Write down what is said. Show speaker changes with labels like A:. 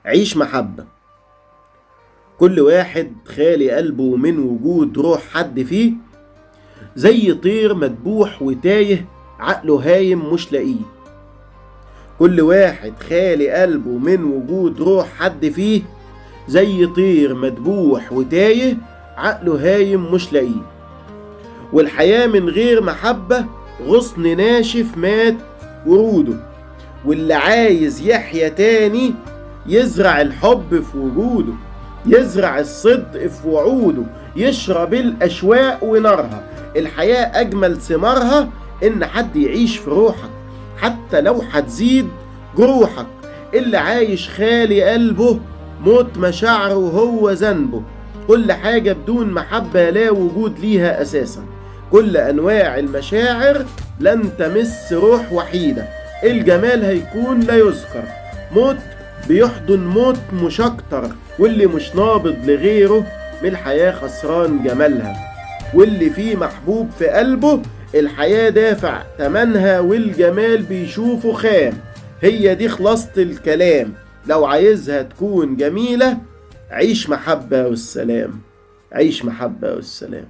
A: عيش محبة. كل واحد خالي قلبه من وجود روح حد فيه، زي طير مدبوح وتايه عقله هايم مش لاقيه. كل واحد خالي قلبه من وجود روح حد فيه، زي طير مدبوح وتايه عقله هايم مش لاقيه. والحياة من غير محبة غصن ناشف مات وروده، واللي عايز يحيا تاني يزرع الحب في وجوده، يزرع الصدق في وعوده، يشرب الأشواق ونارها. الحياة أجمل ثمارها إن حد يعيش في روحك، حتى لو هتزيد جروحك. اللي عايش خالي قلبه موت مشاعره هو ذنبه. كل حاجة بدون محبة لا وجود ليها أساسا. كل أنواع المشاعر لن تمس روح وحيدة. الجمال هيكون لا يذكر. موت بيحضن موت مش أكتر. واللي مش نابض لغيره من الحياة خسران جمالها. واللي فيه محبوب في قلبه الحياة دافع تمنها، والجمال بيشوفه خام. هي دي خلاصة الكلام. لو عايزها تكون جميلة عيش محبة والسلام. عيش محبة والسلام.